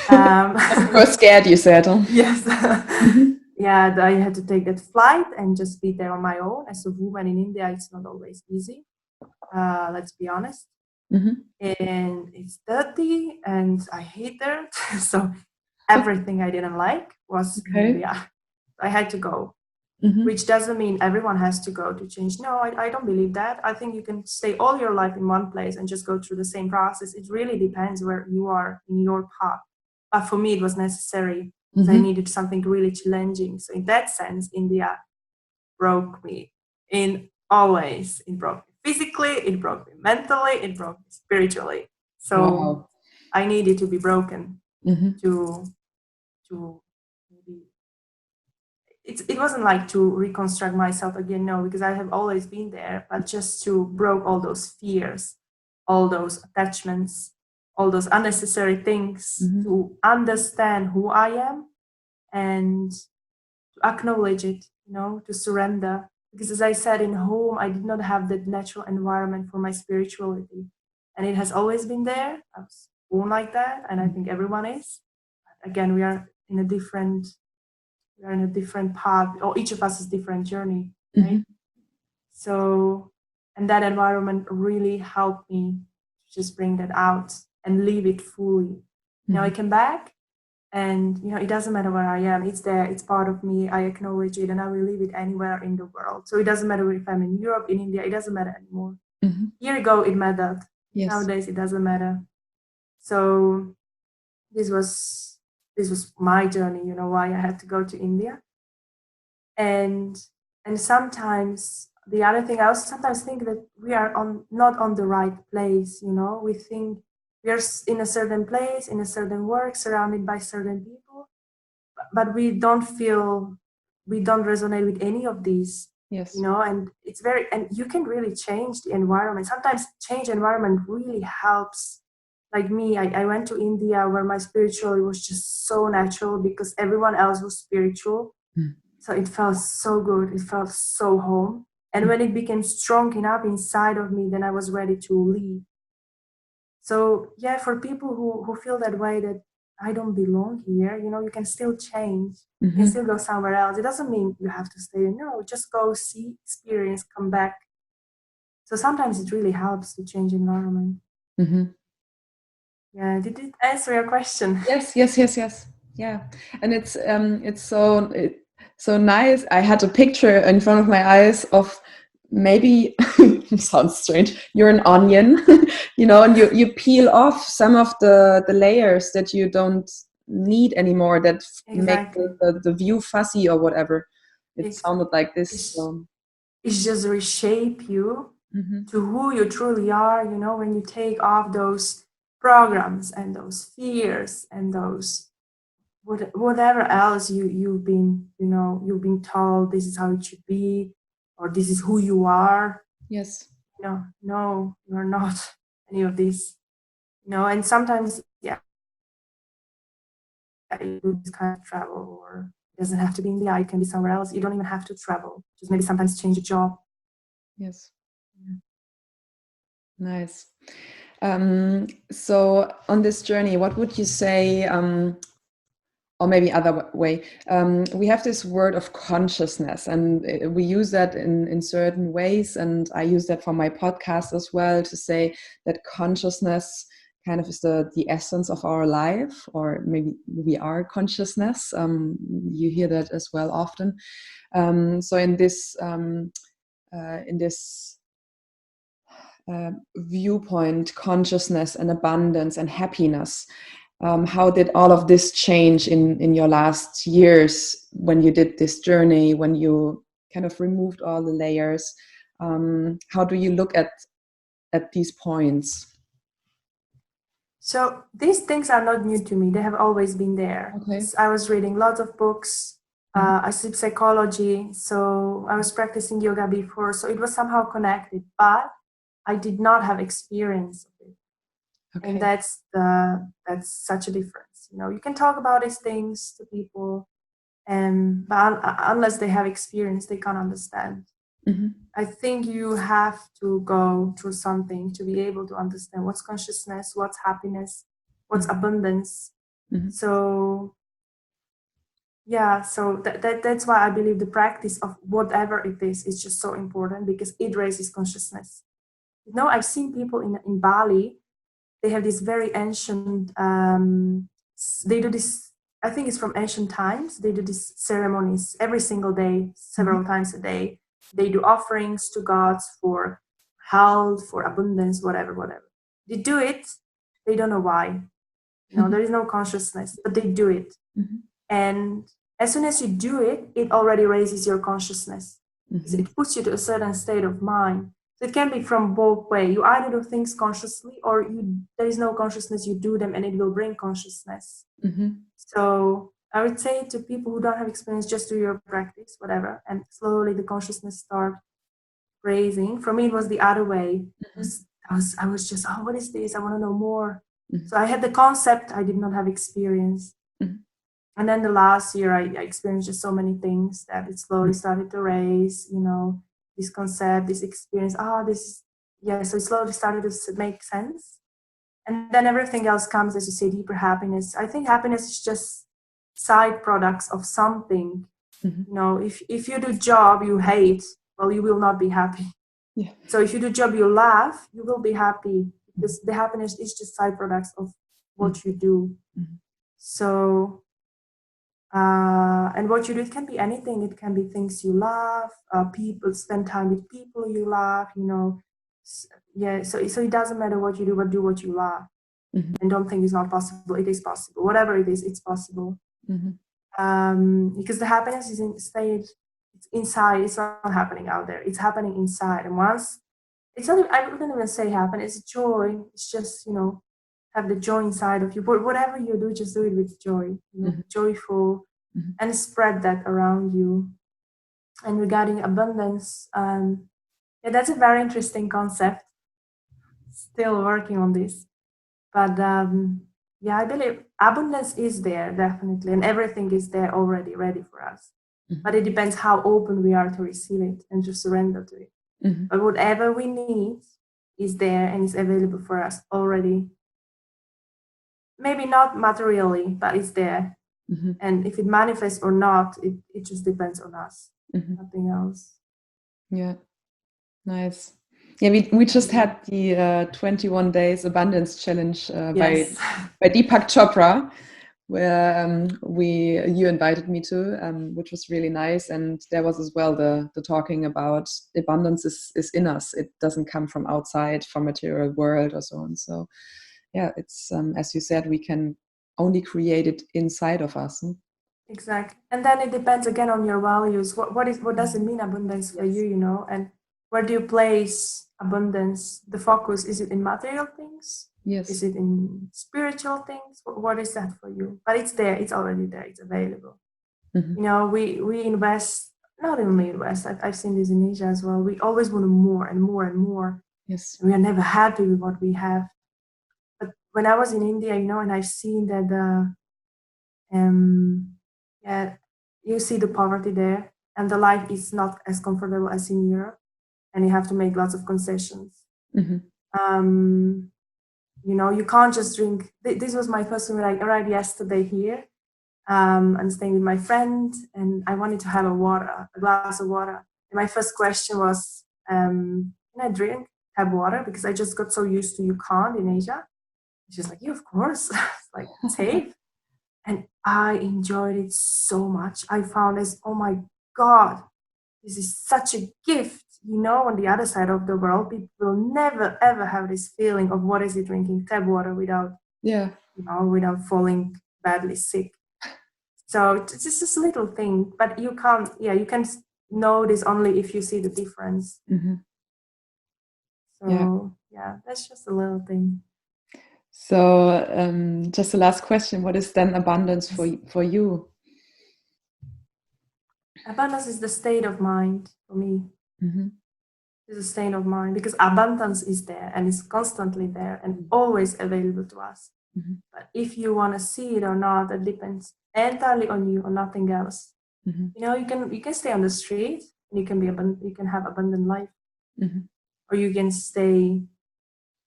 Of course, scared, you said. Huh? Yes. Mm-hmm. Yeah, I had to take that flight and just be there on my own. As a woman in India, it's not always easy. Let's be honest. Mm-hmm. And it's dirty and I hate dirt. So everything I didn't like was in India. I had to go, mm-hmm. which doesn't mean everyone has to go to change. No, I don't believe that. I think you can stay all your life in one place and just go through the same process. It really depends where you are in your path. But for me, it was necessary. Mm-hmm. So I needed something really challenging. So in that sense, India broke me in all ways. It broke me physically, it broke me mentally, it broke me spiritually. So I needed to be broken mm-hmm. to maybe it wasn't like to reconstruct myself again, no, because I have always been there, but just to broke all those fears, all those attachments, all those unnecessary things, mm-hmm. to understand who I am and to acknowledge it, to surrender. Because as I said, in home, I did not have that natural environment for my spirituality. And it has always been there. I was born like that, and I think everyone is. Again, we are in a different path, or each of us is different journey, right? Mm-hmm. So, and that environment really helped me to just bring that out and live it fully. Mm-hmm. Now I came back, and it doesn't matter where I am. It's there. It's part of me. I acknowledge it, and I will live it anywhere in the world. So it doesn't matter if I'm in Europe, in India. It doesn't matter anymore. Mm-hmm. Years ago, it mattered. Yes. Nowadays, it doesn't matter. So this was my journey. Why I had to go to India. And sometimes the other thing, I also sometimes think that we are not on the right place. We think we are in a certain place, in a certain work, surrounded by certain people, but we don't resonate with any of these. Yes. And it's and you can really change the environment. Sometimes change environment really helps. Like me, I went to India where my spirituality was just so natural because everyone else was spiritual. Mm. So it felt so good. It felt so home. And when it became strong enough inside of me, then I was ready to leave. So yeah, for people who feel that way, that I don't belong here, you can still change. Mm-hmm. You can still go somewhere else. It doesn't mean you have to stay. No, just go see, experience, come back. So sometimes it really helps to change environment. Mm-hmm. Yeah, did it answer your question? Yes. Yeah, and it's so nice. I had a picture in front of my eyes of maybe sounds strange. You're an onion, and you peel off some of the layers that you don't need anymore that exactly. make the view fuzzy or whatever. It sounded like this. It's just reshape you mm-hmm. to who you truly are. When you take off those programs and those fears and those whatever else you've been told this is how it should be, or this is who you are. Yes. No, you're not any of this. And sometimes, yeah, you do this kind of travel, or it doesn't have to be India. It can be somewhere else. You don't even have to travel. Just maybe sometimes change a job. Yes. Yeah. Nice. So on this journey, what would you say? Or maybe other way. We have this word of consciousness, and we use that in certain ways. And I use that for my podcast as well, to say that consciousness kind of is the essence of our life, or maybe we are consciousness. You hear that as well often. So in this viewpoint, consciousness and abundance and happiness, how did all of this change in your last years when you did this journey, when you kind of removed all the layers? How do you look at these points? So these things are not new to me. They have always been there. Okay. I was reading lots of books. I studied psychology. So I was practicing yoga before. So it was somehow connected, but I did not have experience of it. Okay. And that's such a difference. You know, you can talk about these things to people, but unless they have experience, they can't understand. Mm-hmm. I think you have to go through something to be able to understand what's consciousness, what's happiness, what's abundance. Mm-hmm. So that's why I believe the practice of whatever it is just so important, because it raises consciousness. You know, I've seen people in Bali, they have this very ancient, they do this, I think it's from ancient times, they do these ceremonies every single day, several times a day. They do offerings to gods for health, for abundance, whatever. They do it, they don't know why. You know, there is no consciousness, but they do it. Mm-hmm. And as soon as you do it, it already raises your consciousness. Mm-hmm. It puts you to a certain state of mind. So it can be from both ways. You either do things consciously, or there is no consciousness, you do them and it will bring consciousness. Mm-hmm. So I would say to people who don't have experience, just do your practice, whatever, and slowly the consciousness start raising. For me, it was the other way. Mm-hmm. I was just, what is this? I want to know more. Mm-hmm. So I had the concept, I did not have experience. Mm-hmm. And then the last year, I experienced just so many things that it slowly started to raise, you know, this concept, this experience. So it slowly started to make sense. And then everything else comes, as you say, deeper happiness. I think happiness is just side products of something. Mm-hmm. You know, if you do job you hate, well, you will not be happy. Yeah. So if you do job you love, you will be happy, because the happiness is just side products of what you do. Mm-hmm. So, and what you do, it can be anything. It can be things you love, people, spend time with people you love, you know. Yeah, so it doesn't matter what you do, but do what you love. Mm-hmm. And don't think it's not possible. It is possible. Whatever it is, it's possible. Mm-hmm. Because the happiness is it's inside. It's not happening out there. It's happening inside. And once it's not, I wouldn't even say happiness. It's joy. It's just, you know, have the joy inside of you. But whatever you do, just do it with joy. You know, joyful, and spread that around you. And regarding abundance, that's a very interesting concept. Still working on this, but I believe abundance is there definitely, and everything is there already ready for us. Mm-hmm. But it depends how open we are to receive it and to surrender to it. Mm-hmm. But whatever we need is there and is available for us already. Maybe not materially, but it's there. Mm-hmm. And if it manifests or not, it just depends on us. Mm-hmm. Nothing else. Yeah, nice. Yeah, we just had the 21 days abundance challenge by Deepak Chopra, where you invited me to, which was really nice. And there was as well the talking about abundance is in us. It doesn't come from outside, from material world or so on. So yeah, it's as you said, we can only create it inside of us. Exactly. And then it depends again on your values. What does it mean abundance for you, you know? And where do you place abundance? The focus, is it in material things? Yes. Is it in spiritual things? What is that for you? But it's there. It's already there. It's available. Mm-hmm. You know, we invest, not only invest, I've seen this in Asia as well. We always want more and more and more. Yes. We are never happy with what we have. But when I was in India, you know, and I've seen that you see the poverty there, and the life is not as comfortable as in Europe, and you have to make lots of concessions. Mm-hmm. You know, you can't just drink. This was my first time when I arrived yesterday here. I'm staying with my friend, and I wanted to have a glass of water. And my first question was, can I have water? Because I just got so used to you can't in Asia. She's like, yeah, of course. Like, safe. And I enjoyed it so much. I found this, oh my God, this is such a gift. You know, on the other side of the world, people will never ever have this feeling of what is it drinking tap water without, without falling badly sick. So it's just this little thing, but you can know this only if you see the difference. Mm-hmm. So yeah, that's just a little thing. So just the last question, what is then abundance for you? Abundance is the state of mind for me. Mm-hmm. It's a state of mind, because abundance is there and is constantly there and always available to us. Mm-hmm. But if you want to see it or not, that depends entirely on you or nothing else. Mm-hmm. You know, you can stay on the street and you can have abundant life, mm-hmm. or you can stay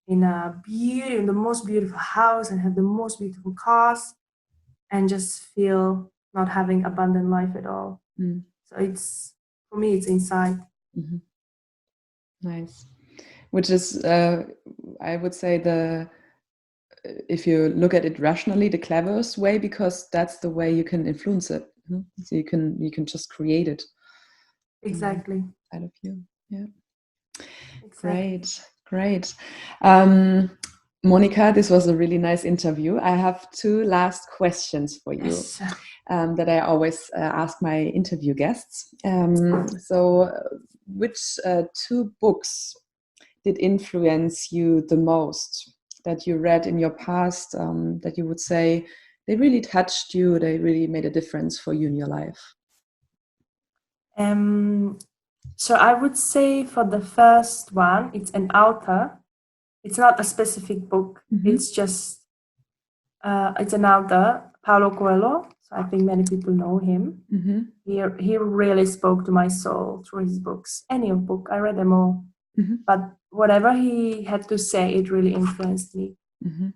in the most beautiful house and have the most beautiful cars and just feel not having abundant life at all. Mm. So for me, it's inside. Mm-hmm. Nice. Which is, I would say, if you look at it rationally, the cleverest way, because that's the way you can influence it. Mm-hmm. So you can just create it. Exactly. Out of you. Yeah. Exactly. Great. Monica, this was a really nice interview. I have two last questions for you. Yes. That I always ask my interview guests. So, which two books did influence you the most, that you read in your past, that you would say they really touched you, they really made a difference for you in your life? So I would say for the first one, it's an author. It's not a specific book. Mm-hmm. It's just, it's an author, Paulo Coelho. So I think many people know him. Mm-hmm. He really spoke to my soul through his books. Any of book, I read them all. Mm-hmm. But whatever he had to say, it really influenced me. Mm-hmm.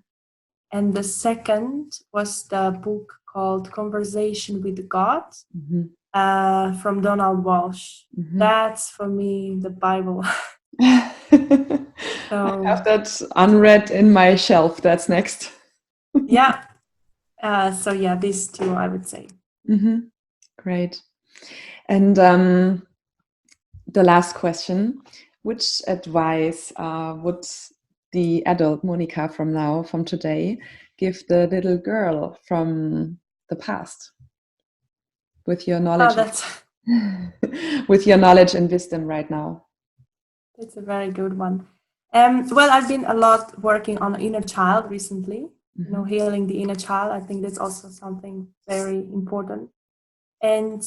And the second was the book called Conversation with God. Mm-hmm. From Donald Walsh. Mm-hmm. That's for me the Bible. So, I have that unread in my shelf. That's next. Yeah. So yeah, these two I would say. Mm-hmm. Great. And the last question: which advice would the adult Monica from today, give the little girl from the past, with your knowledge? With your knowledge and wisdom right now. That's a very good one. Well, I've been a lot working on the inner child recently. Mm-hmm. You know, healing the inner child. I think that's also something very important. And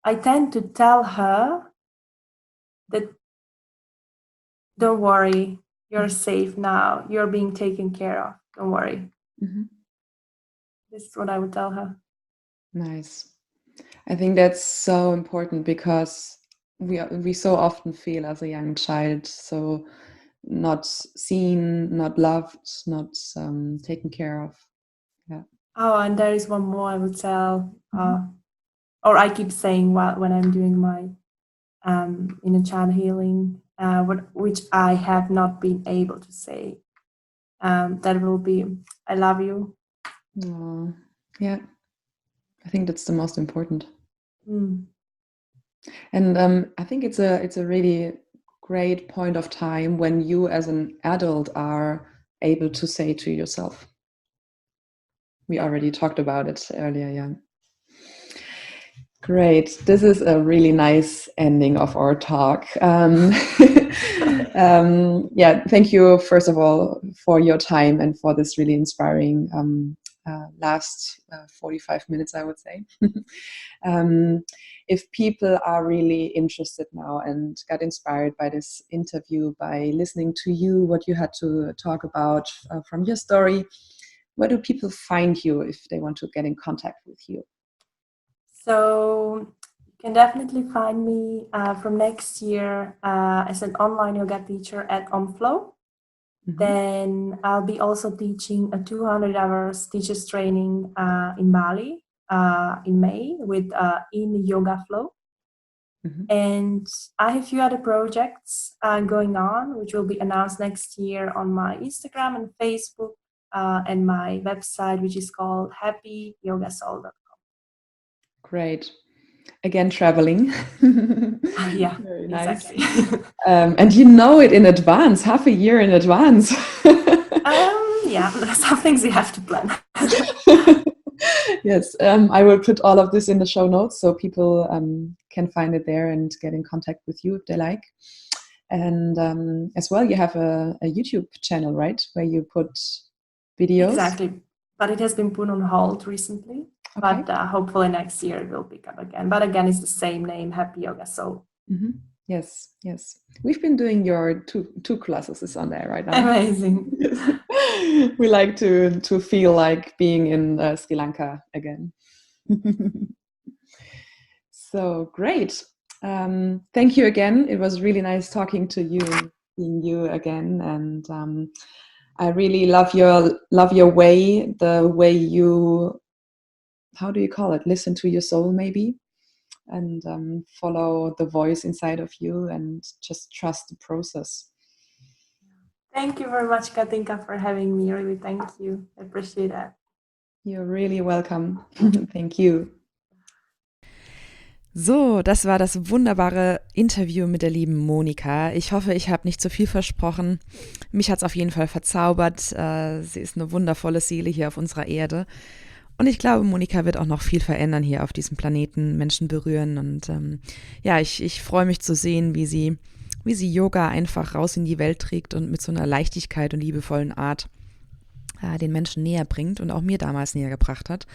I tend to tell her that, don't worry, you're safe now. You're being taken care of. Don't worry. Mm-hmm. This is what I would tell her. Nice. I think that's so important, because we so often feel as a young child so not seen, not loved, not taken care of. Yeah. Oh, and there is one more I would tell, or I keep saying when I'm doing my inner child healing, which I have not been able to say. That will be, I love you. Oh, yeah. I think that's the most important. Mm. And I think it's a really great point of time when you as an adult are able to say to yourself. We already talked about it earlier, yeah. Great. This is a really nice ending of our talk. Yeah, thank you, first of all, for your time and for this really inspiring last 45 minutes, I would say. If people are really interested now and got inspired by this interview, by listening to you, what you had to talk about from your story, where do people find you if they want to get in contact with you? So you can definitely find me from next year as an online yoga teacher at OnFlow. Mm-hmm. Then I'll be also teaching a 200 hours teachers training in Bali in May with in Yoga Flow. Mm-hmm. And I have a few other projects going on, which will be announced next year on my Instagram and Facebook. and my website, which is called happyyogasoul.com. Great. Again, traveling. Yeah, very nice. exactly. And you know it in advance, half a year in advance. Yeah, some things you have to plan. Yes, I will put all of this in the show notes so people can find it there and get in contact with you if they like. And as well, you have a YouTube channel, right, where you put videos? Exactly, but it has been put on hold recently. Okay. But hopefully next year it will pick up again. But again, it's the same name, Happy Yoga Soul. Mm-hmm. Yes, yes. We've been doing your two classes on there right now. Amazing. We like to feel like being in Sri Lanka again. So great. Thank you again. It was really nice talking to you, seeing you again, and I really love your way, the way you, how do you call it? Listen to your soul, maybe, and follow the voice inside of you, and just trust the process. Thank you very much, Katinka, for having me. Really, thank you. I appreciate that. You're really welcome. Thank you. So, das war das wunderbare Interview mit der lieben Monika. Ich hoffe, ich habe nicht zu viel versprochen. Mich hat es auf jeden Fall verzaubert. Sie ist eine wundervolle Seele hier auf unserer Erde. Und ich glaube, Monika wird auch noch viel verändern hier auf diesem Planeten, Menschen berühren. Und ja, ich freue mich zu sehen, wie sie Yoga einfach raus in die Welt trägt und mit so einer Leichtigkeit und liebevollen Art den Menschen näher bringt und auch mir damals näher gebracht hat.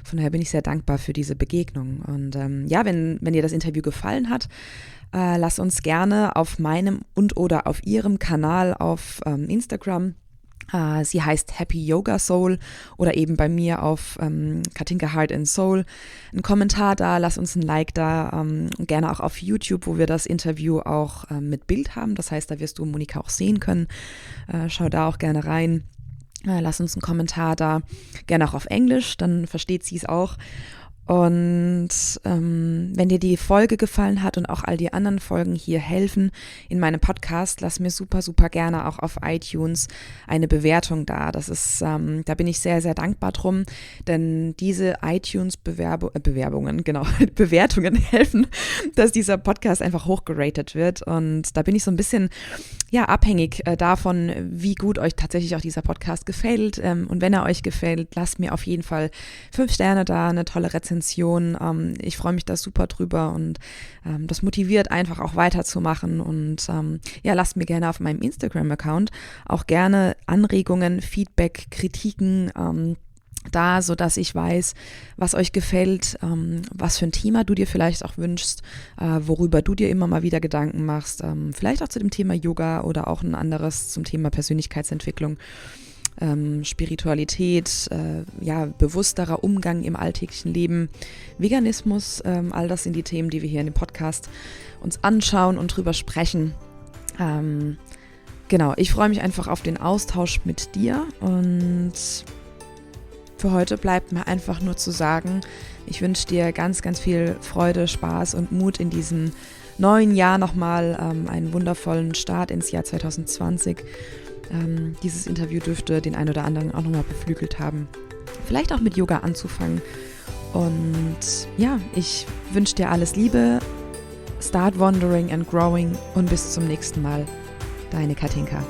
Von daher bin ich sehr dankbar für diese Begegnung. Und ja, wenn dir das Interview gefallen hat, lass uns gerne auf meinem und oder auf ihrem Kanal auf Instagram, sie heißt Happy Yoga Soul, oder eben bei mir auf Katinka Heart and Soul, einen Kommentar da, lass uns ein Like da, gerne auch auf YouTube, wo wir das Interview auch mit Bild haben. Das heißt, da wirst du Monika auch sehen können. Schau da auch gerne rein. Lass uns einen Kommentar da, gerne auch auf Englisch, dann versteht sie es auch. Und wenn dir die Folge gefallen hat und auch all die anderen Folgen hier helfen in meinem Podcast, lass mir super, super gerne auch auf iTunes eine Bewertung da. Das ist, da bin ich sehr, sehr dankbar drum, denn diese iTunes-Bewertungen helfen, dass dieser Podcast einfach hochgeratet wird. Und da bin ich so ein bisschen abhängig davon, wie gut euch tatsächlich auch dieser Podcast gefällt. Und wenn er euch gefällt, lasst mir auf jeden Fall 5 Sterne da, eine tolle Rezension. Ich freue mich da super drüber, und das motiviert einfach auch weiterzumachen. Und lasst mir gerne auf meinem Instagram-Account auch gerne Anregungen, Feedback, Kritiken da, sodass ich weiß, was euch gefällt, was für ein Thema du dir vielleicht auch wünschst, worüber du dir immer mal wieder Gedanken machst, vielleicht auch zu dem Thema Yoga oder auch ein anderes zum Thema Persönlichkeitsentwicklung. Spiritualität, bewussterer Umgang im alltäglichen Leben, Veganismus, all das sind die Themen, die wir hier in dem Podcast uns anschauen und drüber sprechen. Ich freue mich einfach auf den Austausch mit dir, und für heute bleibt mir einfach nur zu sagen, ich wünsche dir ganz, ganz viel Freude, Spaß und Mut in diesem neuen Jahr nochmal, einen wundervollen Start ins Jahr 2020. Dieses Interview dürfte den einen oder anderen auch nochmal beflügelt haben, vielleicht auch mit Yoga anzufangen. Und ja, ich wünsche dir alles Liebe, start wandering and growing, und bis zum nächsten Mal. Deine Katinka.